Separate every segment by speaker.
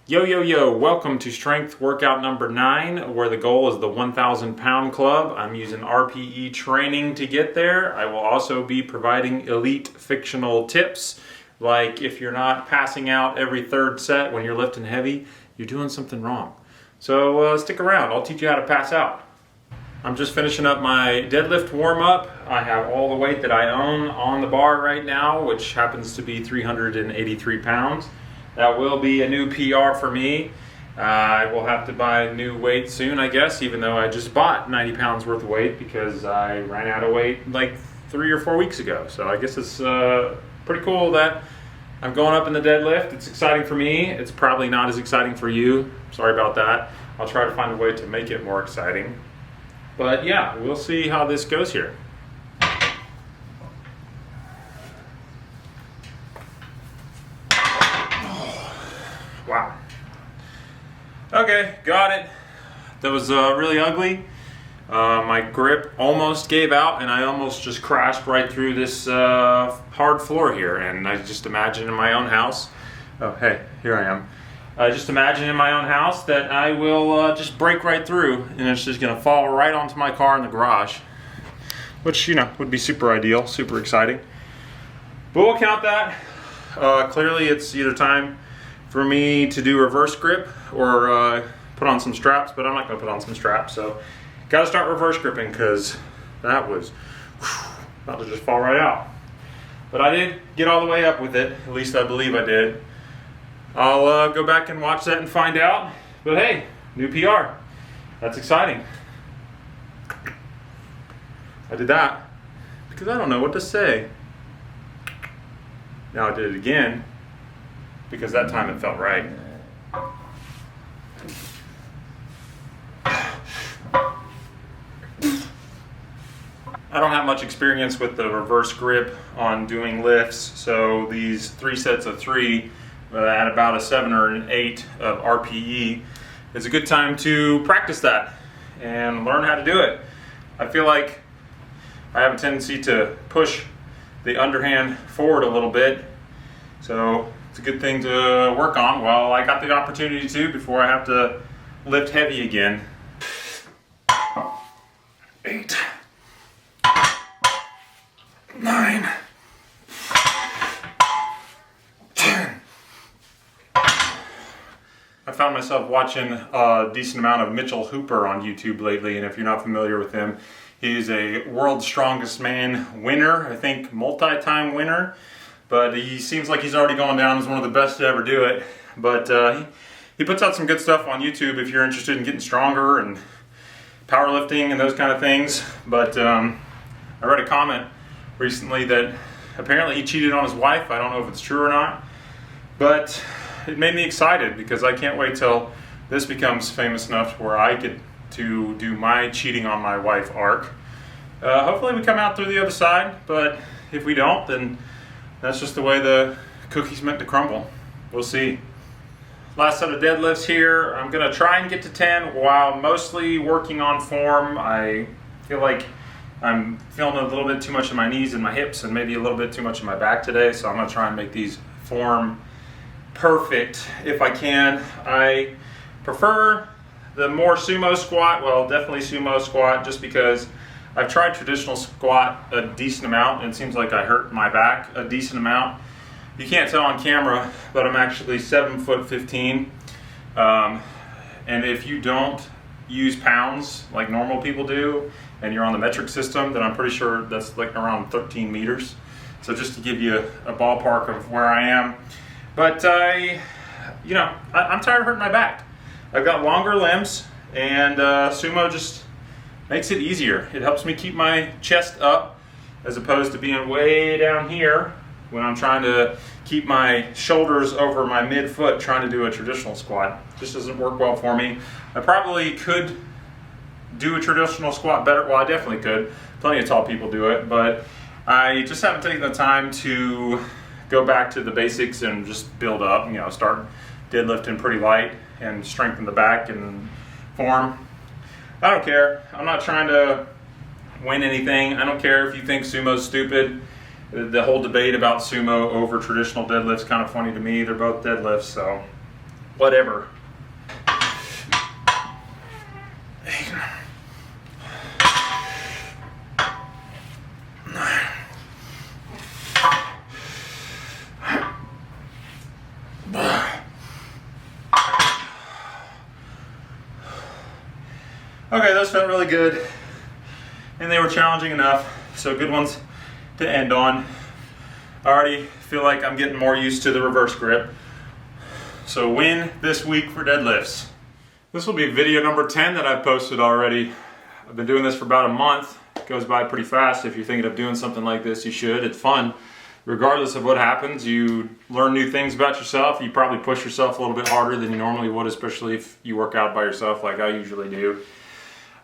Speaker 1: Yo, yo, yo, welcome to strength workout number 9, where the goal is the 1,000 pound club. I'm using RPE training to get there. I will also be providing elite fictional tips, like if you're not passing out every third set when you're lifting heavy, you're doing something wrong. So stick around, I'll teach you how to pass out. I'm just finishing up my deadlift warm-up. I have all the weight that I own on the bar right now, which happens to be 383 pounds. That will be a new PR for me. I will have to buy new weight soon, I guess, even though I just bought 90 pounds worth of weight because I ran out of weight like 3 or 4 weeks ago. So I guess it's pretty cool that I'm going up in the deadlift. It's exciting for me. It's probably not as exciting for you. Sorry about that. I'll try to find a way to make it more exciting. But yeah, we'll see how this goes here. Wow. Okay, got it. That was really ugly. My grip almost gave out and I almost just crashed right through this hard floor here. And I just imagine in my own house, oh hey, here I am. I just imagine in my own house that I will just break right through and it's just gonna fall right onto my car in the garage. Which, you know, would be super ideal, super exciting. But we'll count that. Clearly it's either time for me to do reverse grip or put on some straps, but I'm not gonna put on some straps, so gotta start reverse gripping because that was about to just fall right out. But I did get all the way up with it, at least I believe I did. I'll go back and watch that and find out, but hey, new PR. That's exciting. I did that because I don't know what to say. Now I did it again, because that time it felt right. I don't have much experience with the reverse grip on doing lifts, so these 3 sets of 3 at about a 7 or an 8 of RPE is a good time to practice that and learn how to do it. I feel like I have a tendency to push the underhand forward a little bit, so it's a good thing to work on while I got the opportunity to before I have to lift heavy again. 8, 9, 10. I found myself watching a decent amount of Mitchell Hooper on YouTube lately, and if you're not familiar with him, he's a World's Strongest Man winner, I think multi-time winner. But he seems like he's already gone down as one of the best to ever do it. But he puts out some good stuff on YouTube if you're interested in getting stronger and powerlifting and those kind of things. But I read a comment recently that apparently he cheated on his wife. I don't know if it's true or not. But it made me excited because I can't wait till this becomes famous enough where I get to do my cheating on my wife arc. Hopefully we come out through the other side. But if we don't, then that's just the way the cookie's meant to crumble. We'll see. Last set of deadlifts here. I'm gonna try and get to 10 while mostly working on form. I feel like I'm feeling a little bit too much in my knees and my hips and maybe a little bit too much in my back today, so I'm gonna try and make these form perfect if I can. I prefer the more sumo squat, well, definitely sumo squat, just because I've tried traditional squat a decent amount and it seems like I hurt my back a decent amount. You can't tell on camera, but I'm actually 7'15". And if you don't use pounds like normal people do, and you're on the metric system, then I'm pretty sure that's like around 13 meters. So just to give you a ballpark of where I am. But I'm tired of hurting my back. I've got longer limbs, and sumo just makes it easier. It helps me keep my chest up as opposed to being way down here when I'm trying to keep my shoulders over my mid-foot trying to do a traditional squat. Just doesn't work well for me. I probably could do a traditional squat better. Well, I definitely could. Plenty of tall people do it, but I just haven't taken the time to go back to the basics and just build up, start deadlifting pretty light and strengthen the back and form. I don't care. I'm not trying to win anything. I don't care if you think sumo's stupid. The whole debate about sumo over traditional deadlifts kind of funny to me. They're both deadlifts, so whatever. Okay, those felt really good, and they were challenging enough, so good ones to end on. I already feel like I'm getting more used to the reverse grip. So win this week for deadlifts. This will be video number 10 that I've posted already. I've been doing this for about a month. It goes by pretty fast. If you're thinking of doing something like this, you should. It's fun. Regardless of what happens, you learn new things about yourself. You probably push yourself a little bit harder than you normally would, especially if you work out by yourself like I usually do.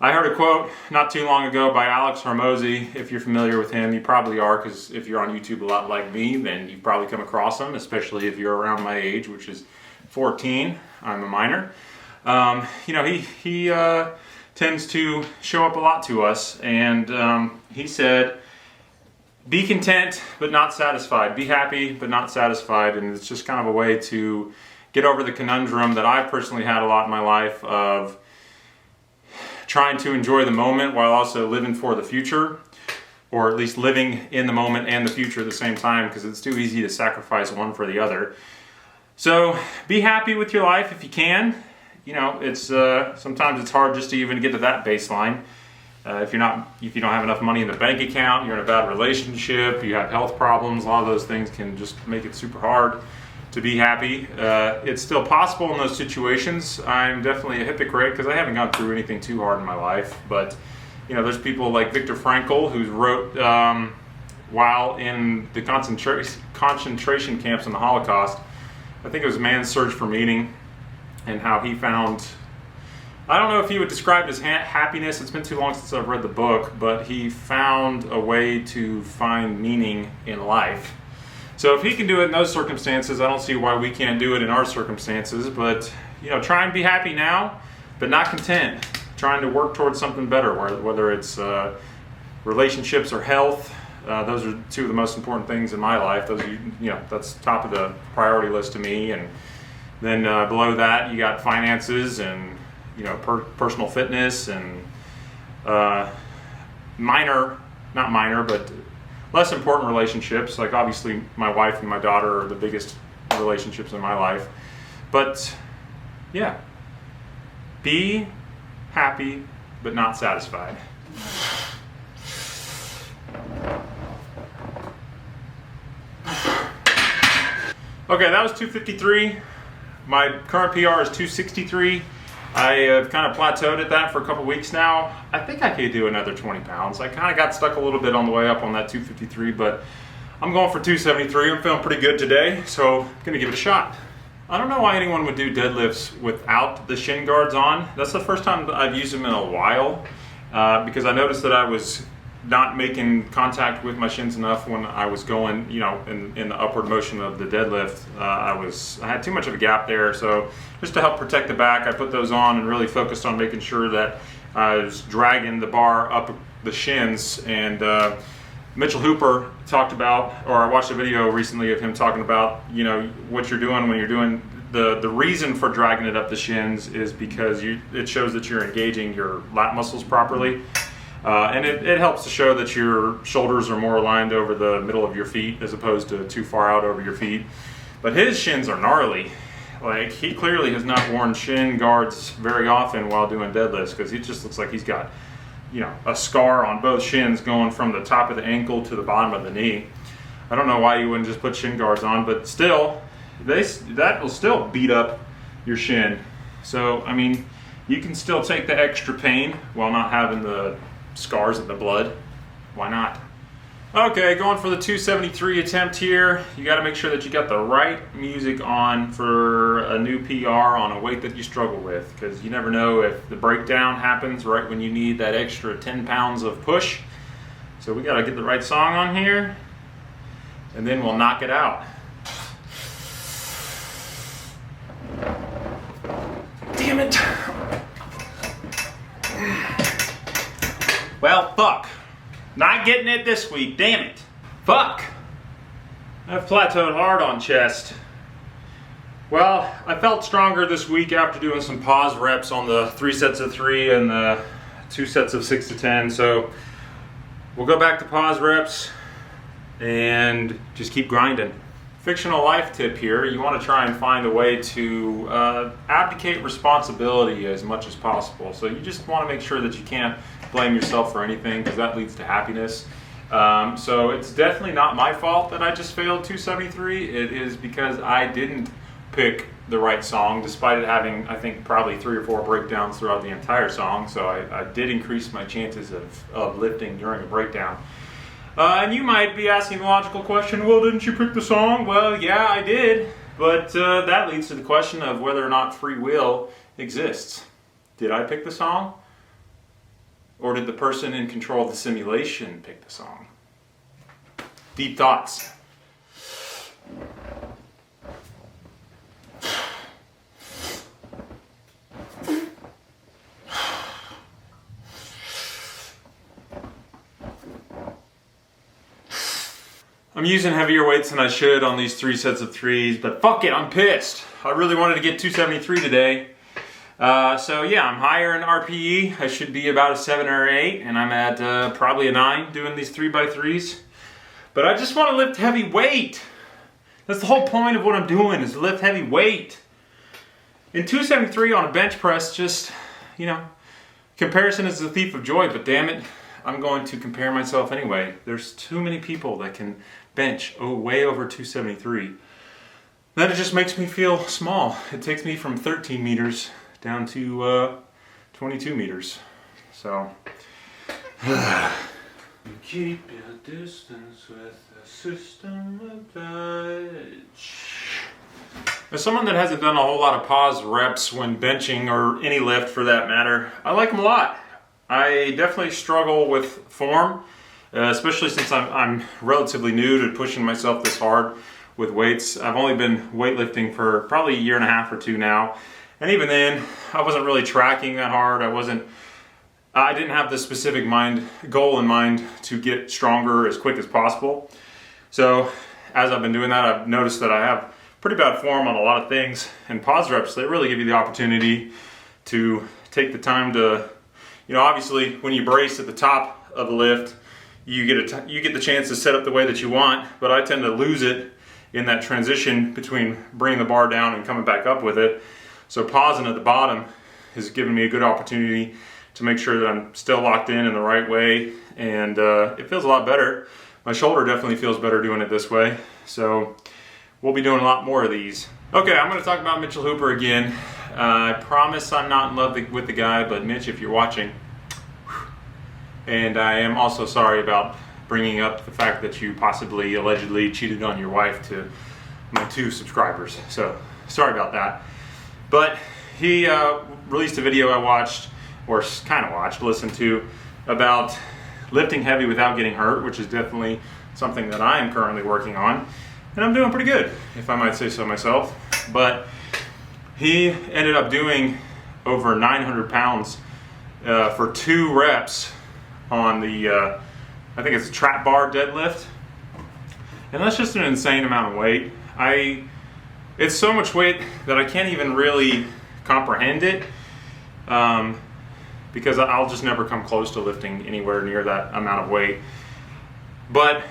Speaker 1: I heard a quote not too long ago by Alex Hormozi. If you're familiar with him, you probably are, because if you're on YouTube a lot like me, then you've probably come across him, especially if you're around my age, which is 14. I'm a minor. He tends to show up a lot to us, and he said, be content but not satisfied. Be happy but not satisfied, and it's just kind of a way to get over the conundrum that I've personally had a lot in my life of trying to enjoy the moment while also living for the future, or at least living in the moment and the future at the same time, because it's too easy to sacrifice one for the other. So be happy with your life if you can. You know, it's sometimes it's hard just to even get to that baseline. If you don't have enough money in the bank account, you're in a bad relationship, you have health problems, a lot of those things can just make it super hard to be happy. It's still possible in those situations. I'm definitely a hypocrite because I haven't gone through anything too hard in my life, but you know, there's people like Viktor Frankl who wrote while in the concentration camps in the Holocaust. I think it was Man's Search for Meaning, and how he found, I don't know if he would describe it as happiness, it's been too long since I've read the book, but he found a way to find meaning in life. So if he can do it in those circumstances, I don't see why we can't do it in our circumstances. But you know, try and be happy now, but not content. Trying to work towards something better, whether it's relationships or health. Those are two of the most important things in my life. Those are, that's top of the priority list to me. And then below that, you got finances and personal fitness and not minor, but less important relationships, like obviously my wife and my daughter are the biggest relationships in my life. But yeah, be happy but not satisfied. Okay, that was 253. My current PR is 263. I have kind of plateaued at that for a couple weeks now. I think I could do another 20 pounds. I kind of got stuck a little bit on the way up on that 253, but I'm going for 273. I'm feeling pretty good today, so I'm going to give it a shot. I don't know why anyone would do deadlifts without the shin guards on. That's the first time I've used them in a while, because I noticed that I was not making contact with my shins enough when I was going, in the upward motion of the deadlift. I had too much of a gap there, so just to help protect the back, I put those on and really focused on making sure that I was dragging the bar up the shins. And Mitchell Hooper talked about, or I watched a video recently of him talking about, what you're doing when you're doing the reason for dragging it up the shins is because it shows that you're engaging your lat muscles properly. And it helps to show that your shoulders are more aligned over the middle of your feet as opposed to too far out over your feet. But his shins are gnarly. Like, he clearly has not worn shin guards very often while doing deadlifts, because he just looks like he's got, a scar on both shins going from the top of the ankle to the bottom of the knee. I don't know why you wouldn't just put shin guards on, but still, that will still beat up your shin. So, I mean, you can still take the extra pain while not having the scars of the blood. Why not? Okay, going for the 273 attempt here. You got to make sure that you got the right music on for a new PR on a weight that you struggle with, because you never know if the breakdown happens right when you need that extra 10 pounds of push. So we got to get the right song on here, and then we'll knock it out. Damn it. Well, fuck. Not getting it this week, damn it. Fuck. I've plateaued hard on chest. Well, I felt stronger this week after doing some pause reps on the 3 sets of 3 and the 2 sets of 6 to 10. So we'll go back to pause reps and just keep grinding. Fictional life tip here, you want to try and find a way to abdicate responsibility as much as possible. So you just want to make sure that you can't blame yourself for anything, because that leads to happiness. So it's definitely not my fault that I just failed 273. It is because I didn't pick the right song, despite it having, I think, probably 3 or 4 breakdowns throughout the entire song. So I did increase my chances of lifting during a breakdown. And you might be asking the logical question, well, didn't you pick the song? Well, yeah, I did. But that leads to the question of whether or not free will exists. Did I pick the song? Or did the person in control of the simulation pick the song? Deep thoughts. I'm using heavier weights than I should on these 3 sets of 3s, but fuck it, I'm pissed. I really wanted to get 273 today. So yeah, I'm higher in RPE. I should be about a 7 or 8, and I'm at probably a 9 doing these 3x3s. But I just want to lift heavy weight. That's the whole point of what I'm doing, is to lift heavy weight. In 273 on a bench press, just, you know, comparison is the thief of joy, but damn it, I'm going to compare myself anyway. There's too many people that can bench way over 273. Then it just makes me feel small. It takes me from 13 meters down to 22 meters. So, you keep your distance with a system of touch. As someone that hasn't done a whole lot of pause reps when benching, or any lift for that matter, I like them a lot. I definitely struggle with form, especially since I'm relatively new to pushing myself this hard with weights. I've only been weightlifting for probably a year and a half or 2 now. And even then, I wasn't really tracking that hard. I didn't have the specific goal in mind to get stronger as quick as possible. So as I've been doing that, I've noticed that I have pretty bad form on a lot of things. And pause reps, they really give you the opportunity to take the time to, you know, obviously when you brace at the top of the lift, you get the chance to set up the way that you want, but I tend to lose it in that transition between bringing the bar down and coming back up with it. So pausing at the bottom has given me a good opportunity to make sure that I'm still locked in the right way, and it feels a lot better. My shoulder definitely feels better doing it this way, so we'll be doing a lot more of these. Okay, I'm going to talk about Mitchell Hooper again. I promise I'm not in love with the guy, but Mitch, if you're watching, and I am also sorry about bringing up the fact that you possibly, allegedly cheated on your wife to my 2 subscribers. So, sorry about that. But he released a video I watched, or kind of watched, listened to, about lifting heavy without getting hurt, which is definitely something that I am currently working on. And I'm doing pretty good, if I might say so myself. But he ended up doing over 900 pounds for 2 reps on the, I think it's a trap bar deadlift. And that's just an insane amount of weight. It's so much weight that I can't even really comprehend it, because I'll just never come close to lifting anywhere near that amount of weight. But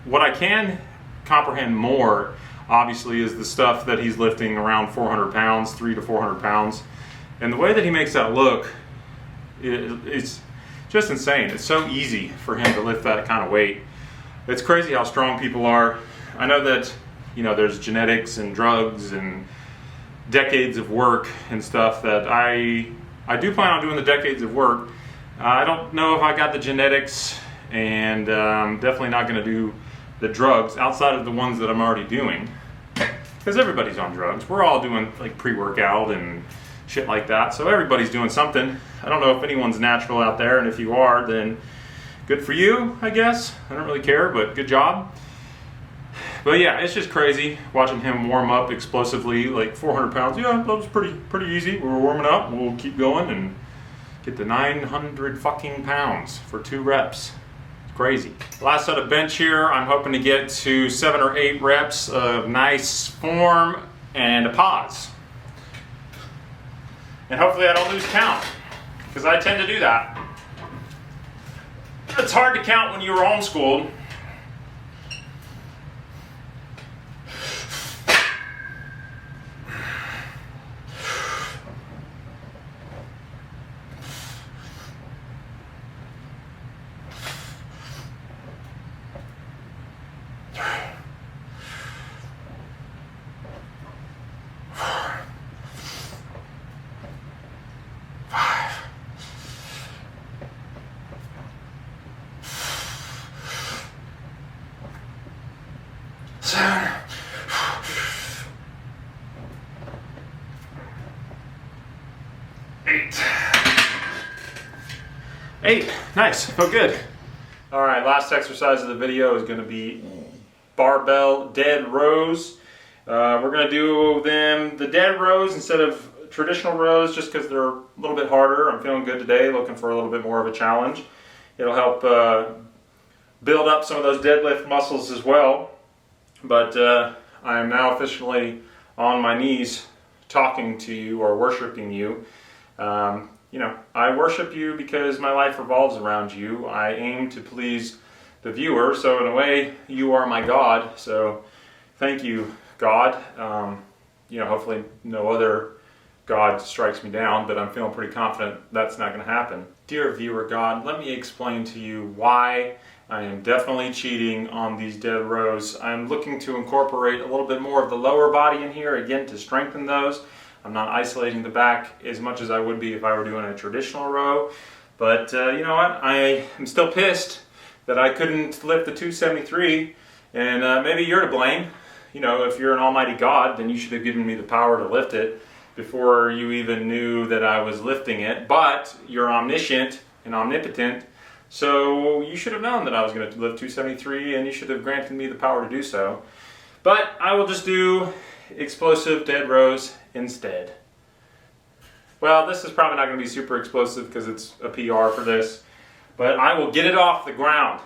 Speaker 1: what I can comprehend more, obviously, is the stuff that he's lifting around 400 pounds, 300 to 400 pounds. And the way that he makes that look, it's just insane. It's so easy for him to lift that kind of weight. It's crazy how strong people are. I know that, you know, there's genetics and drugs and decades of work and stuff that I do plan on doing the decades of work. I don't know if I got the genetics, and definitely not going to do the drugs outside of the ones that I'm already doing, because everybody's on drugs. We're all doing like pre-workout and shit like that, so everybody's doing something. I don't know if anyone's natural out there, and if you are, then good for you, I guess. I don't really care, but good job. But yeah, it's just crazy watching him warm up explosively, like 400 pounds. Yeah, that was pretty easy. We were warming up. We'll keep going and get to 900 fucking pounds for 2 reps. It's crazy. Last set of bench here. I'm hoping to get to 7 or 8 reps of nice form and a pause. And hopefully I don't lose count, because I tend to do that. It's hard to count when you were homeschooled. Eight. Nice. Felt good. All right, last exercise of the video is going to be barbell dead rows. We're going to do the dead rows instead of traditional rows, just because they're a little bit harder. I'm feeling good today, looking for a little bit more of a challenge. It'll help build up some of those deadlift muscles as well. But I am now officially on my knees talking to you or worshiping you. You know, I worship you because my life revolves around you. I aim to please the viewer, so in a way, you are my God. So thank you, God. You know, hopefully no other God strikes me down, but I'm feeling pretty confident that's not going to happen. Dear viewer God, let me explain to you why I am definitely cheating on these dead rows. I'm looking to incorporate a little bit more of the lower body in here, again, to strengthen those. I'm not isolating the back as much as I would be if I were doing a traditional row. But you know what? I am still pissed that I couldn't lift the 273. And maybe you're to blame. You know, if you're an almighty God, then you should have given me the power to lift it before you even knew that I was lifting it. But you're omniscient and omnipotent, so you should have known that I was going to lift 273, and you should have granted me the power to do so. But I will just do explosive dead rows instead. Well, this is probably not going to be super explosive because it's a PR for this, but I will get it off the ground.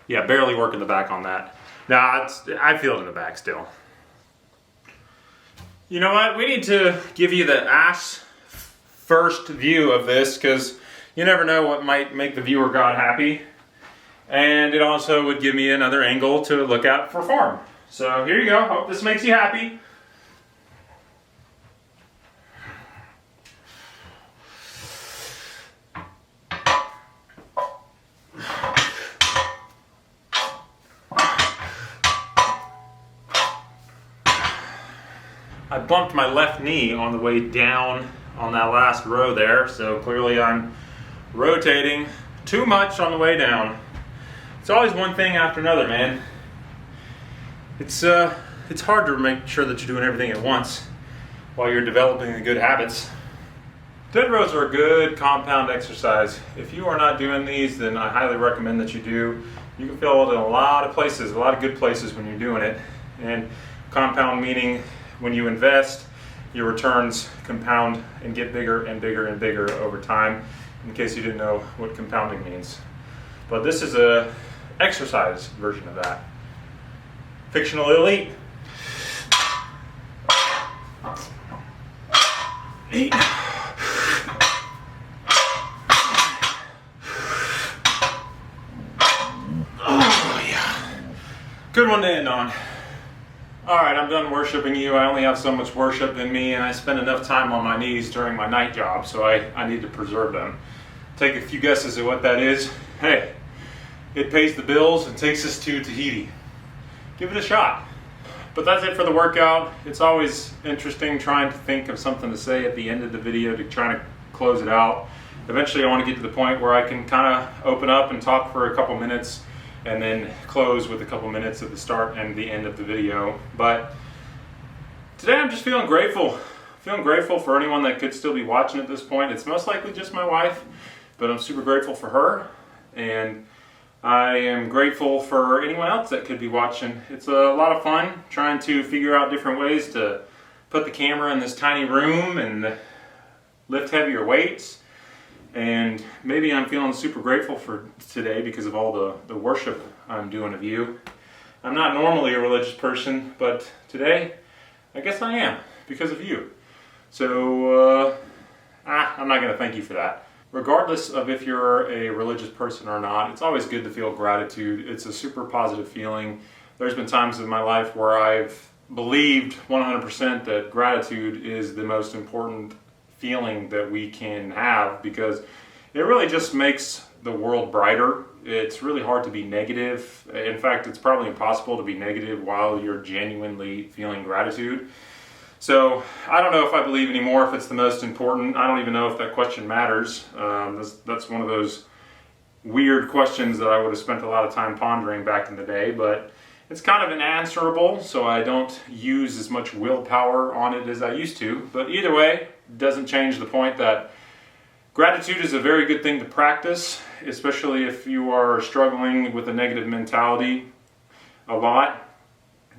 Speaker 1: Yeah, barely working the back on that. Nah, I feel it in the back still. You know what? We need to give you the ass first view of this, because you never know what might make the viewer God happy. And it also would give me another angle to look at for form. So here you go. Hope this makes you happy. I bumped my left knee on the way down on that last row there, so clearly I'm rotating too much on the way down. It's always one thing after another, man. It's hard to make sure that you're doing everything at once while you're developing the good habits. Dead rows are a good compound exercise. If you are not doing these, then I highly recommend that you do. You can feel it in a lot of places, a lot of good places when you're doing it. And compound meaning when you invest, your returns compound and get bigger and bigger and bigger over time, in case you didn't know what compounding means. But this is a exercise version of that. Fictional elite. 8. Oh yeah. Good one to end on. Alright, I'm done worshiping you. I only have so much worship in me, and I spend enough time on my knees during my night job, so I need to preserve them. Take a few guesses at what that is. Hey, it pays the bills and takes us to Tahiti. Give it a shot. But that's it for the workout. It's always interesting trying to think of something to say at the end of the video to try to close it out. Eventually I want to get to the point where I can kind of open up and talk for a couple minutes and then close with a couple minutes at the start and the end of the video. But today I'm just feeling grateful. Feeling grateful for anyone that could still be watching at this point. It's most likely just my wife, but I'm super grateful for her. And I am grateful for anyone else that could be watching. It's a lot of fun trying to figure out different ways to put the camera in this tiny room and lift heavier weights. And maybe I'm feeling super grateful for today because of all the worship I'm doing of you. I'm not normally a religious person, but today I guess I am because of you. So I'm not going to thank you for that. Regardless of if you're a religious person or not, it's always good to feel gratitude. It's a super positive feeling. There's been times in my life where I've believed 100% that gratitude is the most important feeling that we can have because it really just makes the world brighter. It's really hard to be negative. In fact, it's probably impossible to be negative while you're genuinely feeling gratitude. So I don't know if I believe anymore if it's the most important. I don't even know if that question matters. That's one of those weird questions that I would have spent a lot of time pondering back in the day, but it's kind of unanswerable, so I don't use as much willpower on it as I used to. But either way, it doesn't change the point that gratitude is a very good thing to practice, especially if you are struggling with a negative mentality a lot.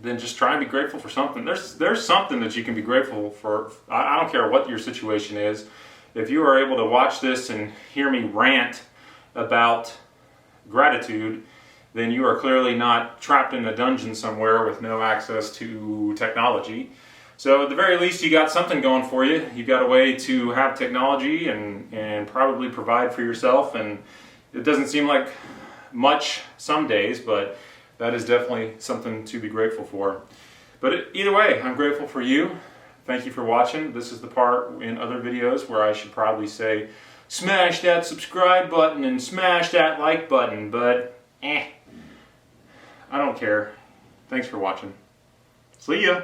Speaker 1: Then just try and be grateful for something. There's something that you can be grateful for. I don't care what your situation is. If you are able to watch this and hear me rant about gratitude, then you are clearly not trapped in a dungeon somewhere with no access to technology. So at the very least, you got something going for you. You got a way to have technology and probably provide for yourself. And it doesn't seem like much some days, but that is definitely something to be grateful for. But either way, I'm grateful for you. Thank you for watching. This is the part in other videos where I should probably say, smash that subscribe button and smash that like button, but I don't care. Thanks for watching. See ya.